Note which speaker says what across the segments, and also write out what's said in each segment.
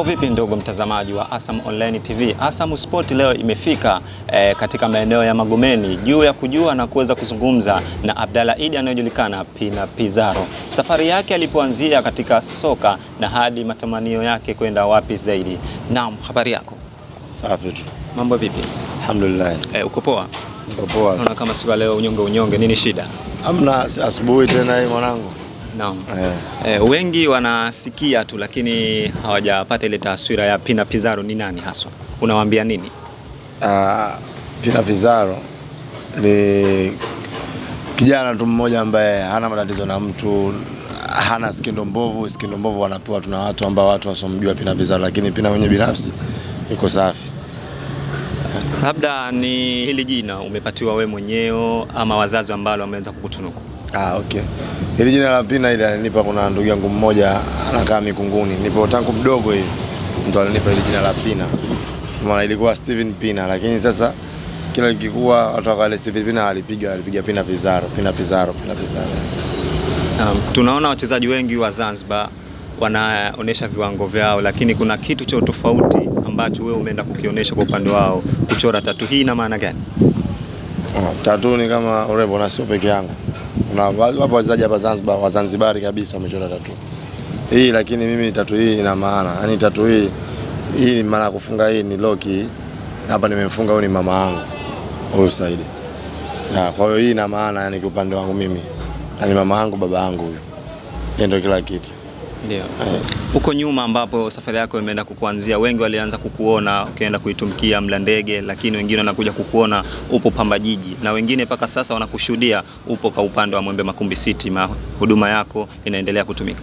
Speaker 1: Mambo vipi ndugu mtazamaji wa Asam Online TV. Asam Sport leo imefika katika maeneo ya Magomeni juu ya kujua na kuweza kuzungumza na Abdalla Idi anayejulikana Pina Pizarro. Safari yake alipoanzia katika soka na hadi matamanio yake kwenda wapi zaidi. Naam, habari yako?
Speaker 2: Safi tu.
Speaker 1: Mambo vipi?
Speaker 2: Alhamdulillah.
Speaker 1: Uko poa?
Speaker 2: Niko poa.
Speaker 1: Naona kama siku leo unyonge, nini shida?
Speaker 2: Hamna, asubuhi tena hii mwanangu.
Speaker 1: Naam. Wengi wanasikia tu lakini hawajapata ile taswira ya Pina Pizarro ni nani haswa. Unawaambia nini?
Speaker 2: Pina Pizarro ni kijana tu mmoja ambaye hana matatizo na mtu, hana skindo mbovu wanapewa tuna watu ambao watu wasomjua Pina Pizarro, lakini Pina mwenye binafsi yuko safi.
Speaker 1: Labda ni hili jina umepatiwa we mwenyewe ama wazazi ambao wameanza kukutunuku?
Speaker 2: Okay. Hili jina la Pina ile alinipa kuna ndugu yangu mmoja anakaa Mikunguni. Nipo tangu mdogo hivi. Mtu alinipa hili jina la Pina. Maana ilikuwa Steven Pina, lakini sasa kila likikuwa watu wakale Steven Pina alipiga Pina Pizarro.
Speaker 1: Tunaona wachezaji wengi wa Zanzibar wanaonesha viwango vyao, lakini kuna kitu cha tofauti ambacho wewe umeenda kukionyesha kwa upande wao, kuchora tatu. Hii ina maana gani?
Speaker 2: Tatu ni kama urembo na sio peke yangu. Kuna wapo wachezaji hapa Zanzibar, Wazanzibari kabisa wamechora tatu hii, lakini mimi tatu hii ina maana. Yaani tatu hii ni maana kufunga, hii ni loki hapa nimemfunga, huyu ni mama yangu huyu Saidi. Kwa hiyo hii ina maana, yani kwa upande wangu mimi, yani mama yangu, baba yangu huyu, ndio kila kitu.
Speaker 1: Ndio. Huko nyuma ambapo safari yako imeenda kukuanzia, wengi walianza kukuona ukienda kuitumikia Mlandege, lakini wengine wanakuja kukuona upo Pamba Jiji, na wengine mpaka sasa wanakushuhudia upo kwa upande wa Mwembe Makumbi City. Huduma yako inaendelea kutumika?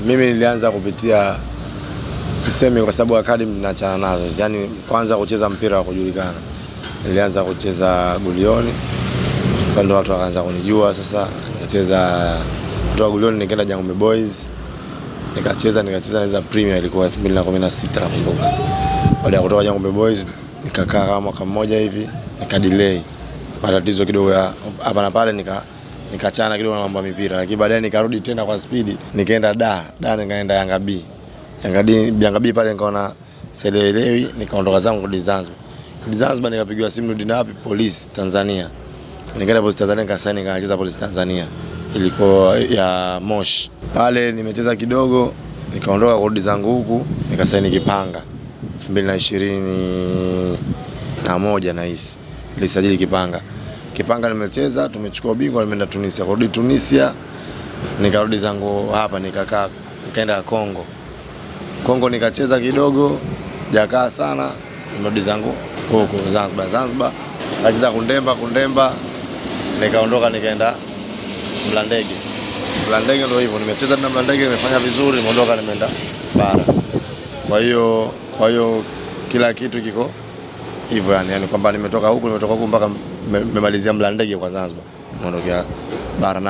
Speaker 2: Mimi nilianza kupitia, sisemi kwa sababu academy ninaachana nazo. Yaani kwanza kucheza mpira wa kujulikana. Nilianza kucheza Gulioni. Ndio watu wakaanza kunijua. Sasa nikacheza kutoka Gulioni nikaenda Jangombe Boys. Nikacheza na Premier, ilikuwa 2016 nakumbuka. Baada ya kutoka Jangombe Boys nikakaa kama mwaka mmoja hivi, nikadelay. Matatizo kidogo ya hapa na pale, nikachana kidogo na mambo ya mipira, lakini baadaye nikarudi tena kwa speed, nikaenda nikaenda Yanga B pale, nikaona sielewi, nikaondoka zangu kurudi Zanzibar. Zanzibar nikapigiwa simu rudi na wapi? Polisi Tanzania. Nikaenda Polisi Tanzania, nikasaini, nikacheza Polisi Tanzania, ilikuwa ya Moshi. Pale nimecheza kidogo, nikaondoka kurudi zangu huku, nikasaini Kipanga 2021 na hisi nilisajili Kipanga nimecheza, tumechukua ubingwa, nimeenda Tunisia. Kurudi Tunisia nikarudi zangu hapa, nikaenda Kongo nikacheza kidogo, sijakaa sana, nimerudi zangu huko Zanzibar nikacheza Kundemba, nikaondoka nikaenda Mlandege ndio hivyo, nimecheza na Mlandege, nimefanya vizuri, nimeondoka nimeenda bara. Kwa hiyo kila kitu kiko hivyo, yani kwamba nimetoka huku mpaka nimemalizia Mlandege kwa Zanzibar, nimeondokea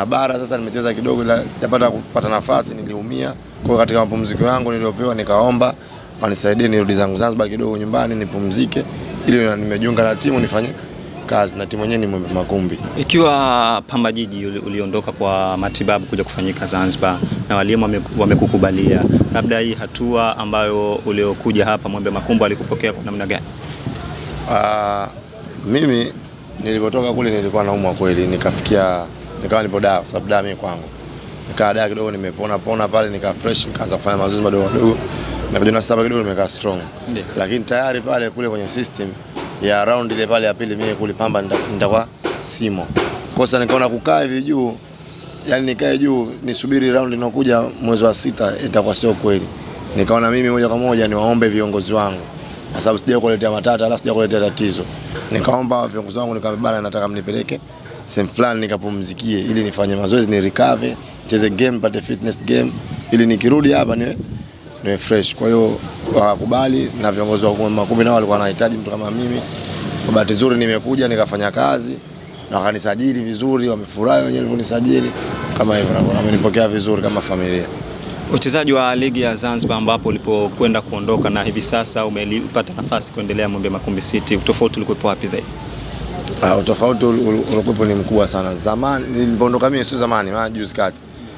Speaker 2: bara. Sasa nimecheza kidogo ila sijapata kupata nafasi, niliumia. Kwa katika mapumziko yangu niliopewa, nikaomba wanisaidie nirudi zangu Zanzibar kidogo nyumbani nipumzike, ili nimejiunga na timu nifanye kazi na timu yenyewe ni Mwembe Makumbi.
Speaker 1: Ikiwa Pamba Jiji uliondoka kwa matibabu kuja kufanyika Zanzibar na walimu wamekukubalia, labda hii hatua ambayo uliokuja hapa Mwembe Makumbi alikupokea kwa namna gani?
Speaker 2: Mimi nilipotoka kule nilikuwa naumwa kweli, nikawa nipo dawa, sababu dawa mimi kwangu. Nikaa dawa kidogo, nimepona pale, nika fresh, nikaanza kufanya mazoezi madogo. Na sasa kidogo nimekaa strong. Lakini tayari pale kule kwenye system ya round ile pale ya pili, mimi kule Pamba nitakuwa simo. Kosa nikaona kukaa hivi juu, yani nikae juu nisubiri round inayokuja mwezi wa 6, itakuwa sio kweli. Nikaona mimi moja kwa moja niwaombe viongozi wangu, kwa sababu sija kuletea matata wala sija kuletea tatizo. Nikaomba viongozi wangu, nikamwambia nataka mnipeleke sehemu fulani nikapumzikie, ili nifanye mazoezi, ni recover, nicheze game, pate fitness game, ili nikirudi hapa niwe fresh. Kwa hiyo wakakubali, na viongozi wa Mwembe Makumbi nao walikuwa wanahitaji mtu kama mimi. Kwa bahati nzuri nimekuja nikafanya kazi na wakanisajili vizuri, wamefurahi wenyewe walivyonisajili kama hivyo, na wamenipokea vizuri kama familia.
Speaker 1: Uchezaji wa ligi ya Zanzibar ambapo ulipokwenda kuondoka na hivi sasa umepata nafasi kuendelea Mwembe Makumbi City, utofauti ulikuwa wapi zaidi?
Speaker 2: Utofauti ulikuwa ni mkubwa sana. Zamani nilipoondoka mimi, sio zamani, juzi kati.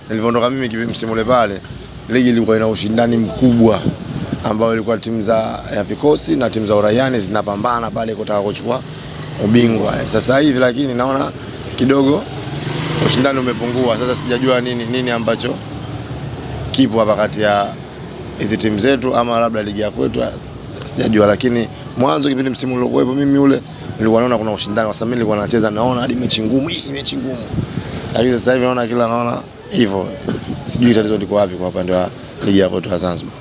Speaker 2: Nilipoondoka mimi msimu ule pale, ligi ilikuwa ina ushindani mkubwa ambao ilikuwa timu ya vikosi na timu za uraiani zinapambana pale kutaka kuchukua ubingwa. Sasa hivi lakini naona kidogo ushindani umepungua. Sasa sijajua nini ambacho kipo hapa kati ya hizi timu zetu ama labda ligi ya kwetu sijajua, lakini mwanzo kipindi msimu uliokuwepo mimi ule nilikuwa naona kuna ushindani kwa sababu nilikuwa nacheza naona hadi mechi ngumu. Lakini sasa hivi naona hivyo. Sijui tatizo liko wapi kwa upande wa ligi ya kwetu ya Zanzibar.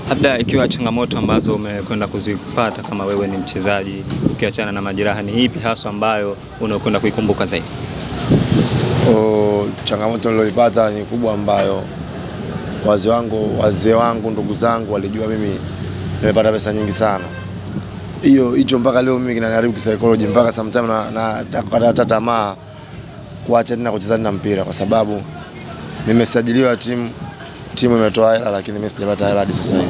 Speaker 1: Labda ikiwa changamoto ambazo umekwenda kuzipata kama wewe ni mchezaji, ukiachana na majeraha, ni ipi hasa ambayo unakwenda kuikumbuka zaidi?
Speaker 2: Changamoto nilioipata ni kubwa ambayo wazee wangu ndugu zangu walijua mimi nimepata pesa nyingi sana. Hicho mpaka leo mimi kinaniharibu kisaikolojia, mpaka sometimes na kukata tamaa kuacha tena kucheza na mpira kwa sababu nimesajiliwa timu imetoa hela lakini mimi sijapata hela hadi sasa hivi.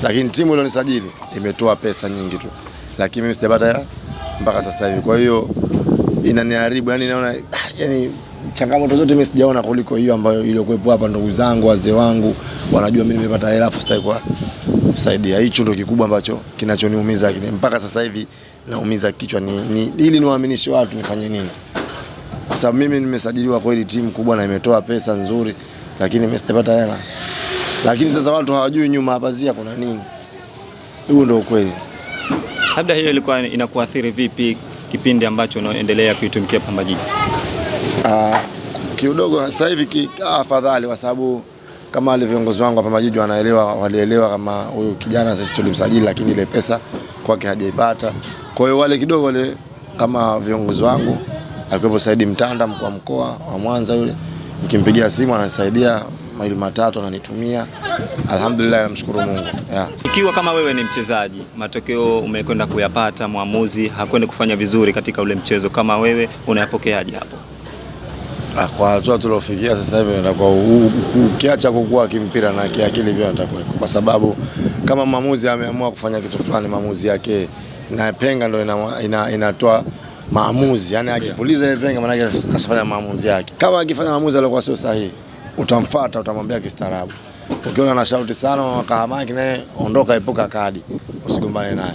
Speaker 2: Lakini timu ile nisajili imetoa pesa nyingi tu, lakini mimi sijapata hela mpaka sasa hivi. Kwa hiyo inaniharibu, yani naona changamoto zote mimi sijaona kuliko hiyo ambayo iliyokuepo hapa. Ndugu zangu wazee wangu wanajua mimi nimepata hela afu sitaki kwa kusaidia. Hicho ndio kikubwa ambacho kinachoniumiza mpaka sasa hivi. Naumiza kichwa ili niwaaminishe watu nifanye nini, kwa sababu mimi nimesajiliwa kweli timu kubwa na imetoa pesa nzuri, lakini mimi sitapata hela. Lakini sasa watu hawajui nyuma ya pazia kuna nini. Huo ndio ukweli.
Speaker 1: Labda hiyo ilikuwa inakuathiri vipi kipindi ambacho unaendelea kuitumikia Pamba Jiji?
Speaker 2: Kidogo sasa hivi afadhali, kwa sababu kama wale viongozi wangu wa Pamba Jiji walielewa kama huyu kijana sisi tulimsajili lakini ile pesa kwake hajaipata. Kwa hiyo wale kidogo wale kama viongozi wangu akiwepo Saidi Mtanda, mkuu wa mkoa wa Mwanza, yule nikimpigia simu ananisaidia maili matatu ananitumia. Alhamdulillah, namshukuru Mungu.
Speaker 1: Ikiwa kama wewe ni mchezaji, matokeo umekwenda kuyapata, muamuzi hakwenda kufanya vizuri katika ule mchezo, kama wewe unayapokeaje hapo?
Speaker 2: Kwa hatua tuliofikia sasa hivi natakuwa ukiacha kukua kimpira na kiakili pia natakuwa, kwa sababu kama maamuzi ameamua kufanya kitu fulani, maamuzi yake na penga ndio inatoa maamuzi. Yani akipuliza ile penga maana yake kashafanya maamuzi yake. Kama akifanya maamuzi aliyokuwa sio sahihi, utamfuata, utamwambia kistaarabu. Ukiona na shauti sana wakahamaki naye, ondoka, epuka kadi, usigombane naye.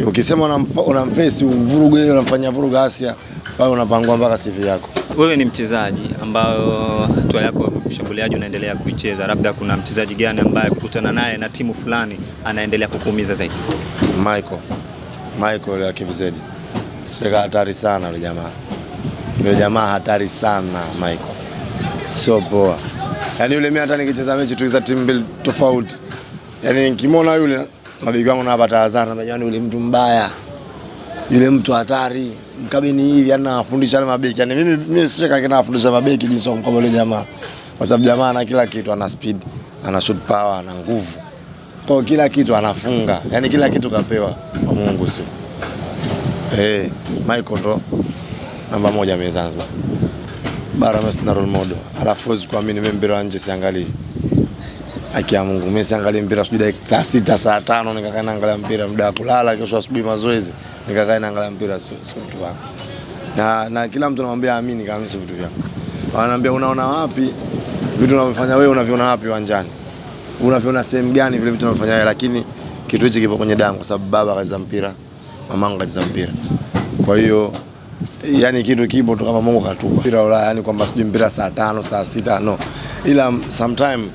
Speaker 2: Ukisema unamface uvuruge yeye, unamfanyia vuruga Asia, pale unapangwa mpaka CV yako.
Speaker 1: Wewe ni mchezaji ambao hatua yako mshambuliaji unaendelea kuicheza, labda kuna mchezaji gani ambaye kukutana naye na timu fulani anaendelea kukuumiza zaidi? Michael ya KVZ. Striker hatari sana yule jamaa. Yule jamaa hatari sana Michael. Sio poa. Yaani yule mimi hata nikicheza mechi tu za timu mbili tofauti, yaani nikimwona yule mabeki wangu napata hasara, na yaani yule mtu mbaya. Yule mtu hatari, mkabeni hivi anafundisha wale mabeki. Yaani mimi striker kinafundisha mabeki jinsi ya kumkabili jamaa. Kwa sababu jamaa ana kila kitu, ana speed, ana shoot power, ana nguvu. Kwa kila kitu anafunga. Yaani kila kitu kapewa kwa Mungu sio. Michael ndo namba 1 mimi Zanzibar. Bara na role model. Alafu wezi kuamini mimi mpira nje siangalii. Haki ya Mungu, mimi siangalii mpira sijui saa 6 saa 5 nikakaa naangalia mpira, muda wa kulala kesho asubuhi mazoezi nikakaa naangalia mpira, sio vitu vangu. Na kila mtu anamwambia amini kama sio vitu vyako. Wananiambia unaona wapi vitu unavyofanya wewe, unaviona wapi uwanjani? Unaviona sehemu gani vile vitu unavyofanya wewe? Lakini kitu hichi kipo kwenye damu, kwa sababu baba kacheza mpira, mamangu kacheza mpira. Kwa hiyo yani kitu kipo tu kama Mungu katupa. Mpira Ulaya, yani kwamba sijui mpira saa 5 saa 6 no. Ila sometime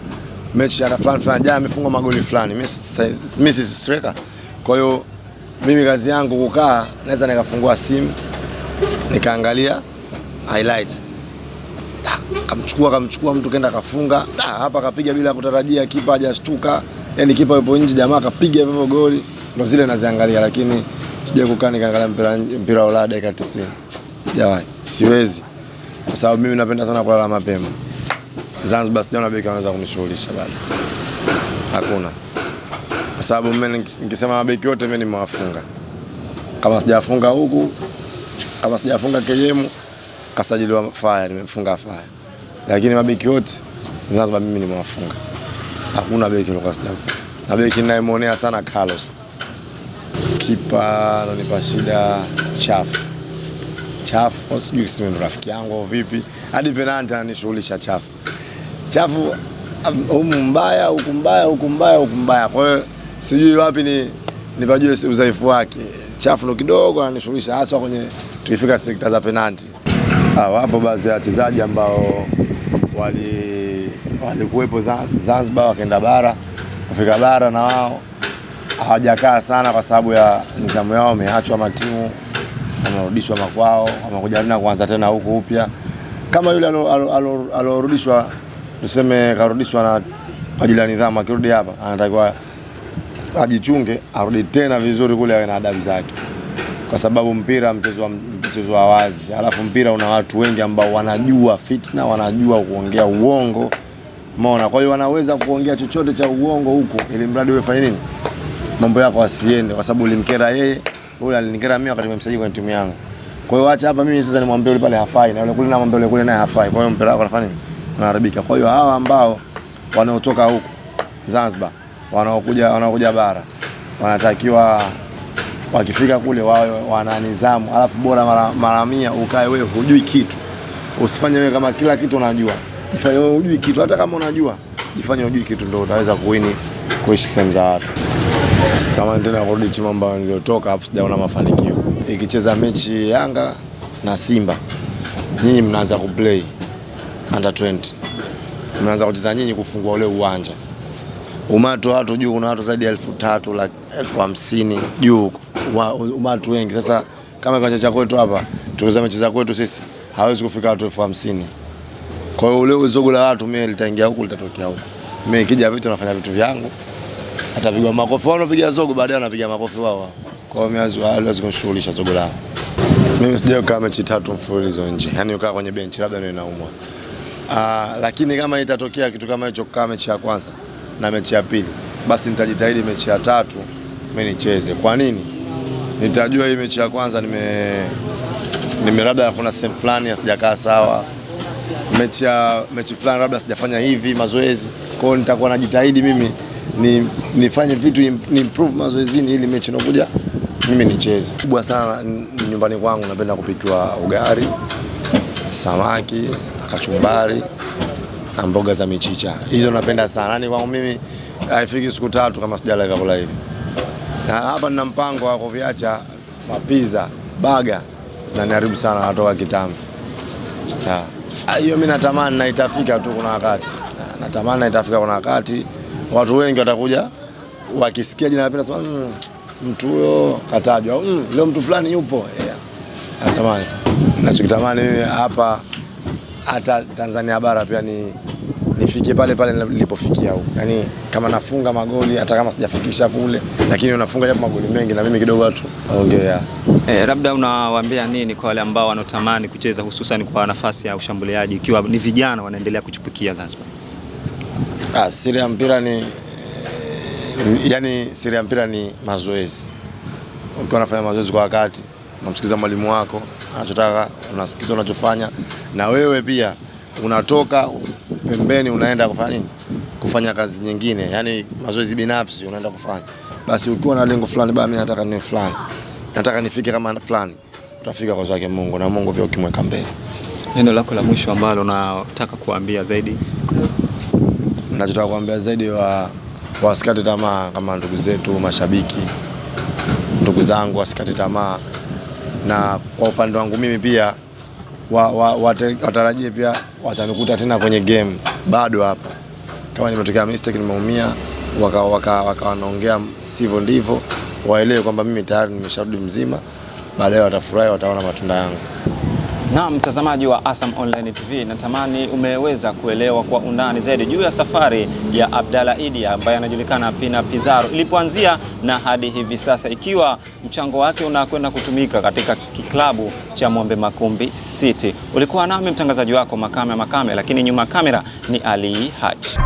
Speaker 1: mechi ya fulani jana amefunga magoli fulani. Mimi si striker. Kwa hiyo mimi kazi yangu kukaa, naweza nikafungua simu nikaangalia highlights. Kamchukua mtu kaenda kafunga. Hapa kapiga bila kutarajia, kipa hajashtuka. Yani kipa yupo nje, jamaa kapiga hivyo goli. Ndio zile naziangalia, lakini sija kukaa nikaangalia mpira wa Ulaya dakika 90. Sijawahi. Siwezi. Kwa sababu mimi napenda sana kulala mapema. Zanzibar sijaona beki anaweza kunishughulisha bado. Hakuna. Kwa sababu mimi nikisema mabeki wote mimi nimewafunga. Kama sijafunga huku, kama sijafunga KM, kasajiliwa Fire, nimefunga Fire. Lakini mabeki wote Zanzibar mimi nimewafunga. Hakuna beki alikuwa sijamfunga. Na beki ninayemuonea sana Carlos. Kipa ananipa shida, chafu, sijui kama rafiki yangu au vipi. Hadi penalty ananishughulisha chafu.
Speaker 2: mbaya, huku mbaya, huku mbaya, huku mbaya. Kwa hiyo sijui wapi nipajue udhaifu wake. Chafu ndo kidogo ananishughulisha hasa kwenye tukifika sekta za penalti. Wapo baadhi ya wachezaji ambao walikuwepo Zanzibar wakaenda bara, kufika bara na wao hawajakaa sana kwa sababu ya nidhamu yao, wameachwa matimu, wamerudishwa makwao, wamekuja tena kuanza tena huku upya. Kama yule alorudishwa, tuseme karudishwa na kwa ajili ya nidhamu, akirudi hapa anatakiwa ajichunge, arudi tena vizuri kule, awe na adabu zake, kwa sababu mpira mchezo wa wazi. Alafu mpira una watu wengi ambao wanajua fitna, wanajua kuongea uongo, umeona. Kwa hiyo wanaweza kuongea chochote cha uongo huko, ili mradi wewe fanye nini, mambo yako asiende, kwa sababu ulimkera yeye, yule alinikera mimi wakati nimemsajili kwenye timu yangu. Kwa hiyo acha hapa mimi sasa nimwambie yule pale hafai, na yule kule namwambia yule kule naye hafai. Kwa hiyo mpira wako unafanya nini, unaharibika. Kwa hiyo hawa ambao wanaotoka huko Zanzibar wanaokuja bara, wanatakiwa wakifika kule wawe wana nidhamu. Alafu bora mara 100 ukae wewe hujui kitu, usifanye wewe kama kila kitu unajua. Jifanye wewe hujui kitu, hata kama unajua jifanye hujui kitu, ndio utaweza kuishi sehemu za watu. Sitamani tena kurudi timu ambayo niliotoka hapo, sijaona mafanikio. Ikicheza mechi Yanga na Simba, nyinyi mnaanza kuplay under 20, mnaanza kucheza nyinyi kufungua ule uwanja, umati watu juu, kuna watu zaidi ya 3,000, 50,000 juu, umati wengi. Sasa kama kiwanja cha kwetu hapa, tukiweza mechi za kwetu sisi, hawezi kufika watu 50,000. Kwa hiyo ule zogo la watu mimi litaingia huku, litatokea huku. Mimi kija vitu nafanya vitu vyangu, atapigwa makofi wao, wanapiga zogo, baadaye wanapiga makofi wao. Kwa hiyo mimi hawezi kunishughulisha zogo lao. Mimi sijakaa mechi 3 mfululizo nje, yani ukaa kwenye benchi labda ndio inaumwa. Lakini kama itatokea kitu kama hicho, kama mechi ya kwanza na mechi ya pili, basi nitajitahidi mechi ya 3 mimi nicheze. Kwa nini? Nitajua hii mechi ya kwanza labda kuna sehemu fulani sijakaa sawa, mechi fulani labda sijafanya hivi mazoezi. Kwa hiyo nitakuwa najitahidi mimi nifanye vitu, ni improve mazoezini, ili mechi inakuja mimi nicheze. Kubwa sana nyumbani kwangu, napenda kupikiwa ugali, samaki, kachumbari na mboga za michicha. Hizo napenda sana. Yaani kwangu mimi haifiki siku 3 kama sijala vyakula hivi. Na hapa nina mpango wa kuviacha mapiza, baga, zinaniharibu sana, natoka kitambo. Hiyo mimi natamani na itafika tu, kuna wakati. Natamani na itafika kuna wakati watu wengi watakuja wakisikia jina napenda sema mtu huyo katajwa, leo mtu fulani yupo. Natamani. Nachokitamani mimi hapa hata Tanzania bara pia nifikie pale nilipofikia huko. Yaani kama nafunga magoli hata kama sijafikisha kule, lakini unafunga japo magoli mengi na mimi kidogo watu ongea.
Speaker 1: Labda unawaambia nini kwa wale ambao wanatamani kucheza hususan kwa nafasi ya ushambuliaji, ikiwa ni vijana wanaendelea kuchipukia Zanzibar?
Speaker 2: Siri ya mpira ni mazoezi. Ukiwa unafanya mazoezi kwa wakati, unamsikiza mwalimu wako anachotaka, unasikiza unachofanya, na wewe pia unatoka pembeni unaenda kufanya nini? Kufanya kazi nyingine, yani mazoezi binafsi unaenda kufanya. Basi ukiwa na lengo fulani, mimi nataka niwe fulani, nataka nifike kama fulani, utafika kwa zake Mungu, na Mungu pia ukimweka mbele.
Speaker 1: Neno lako la mwisho ambalo unataka kuambia zaidi?
Speaker 2: Ninachotaka kuambia zaidi wasikate tamaa, kama ndugu zetu mashabiki, ndugu zangu wasikate tamaa. Na kwa upande wangu mimi pia watarajie pia watanikuta tena kwenye game bado hapa. Kama nimetokea mistake, nimeumia, wanaongea sivyo ndivyo, waelewe kwamba mimi tayari nimesharudi mzima. Baadaye watafurahi, wataona matunda yangu.
Speaker 1: Na mtazamaji wa Asam Online TV, natamani umeweza kuelewa kwa undani zaidi juu ya safari ya Abdallah Idi ambaye anajulikana Pina Pizarro ilipoanzia na hadi hivi sasa, ikiwa mchango wake unakwenda kutumika katika kiklabu cha Mwembe Makumbi City. Ulikuwa nami mtangazaji wako Makame, lakini nyuma kamera ni Ali Haji.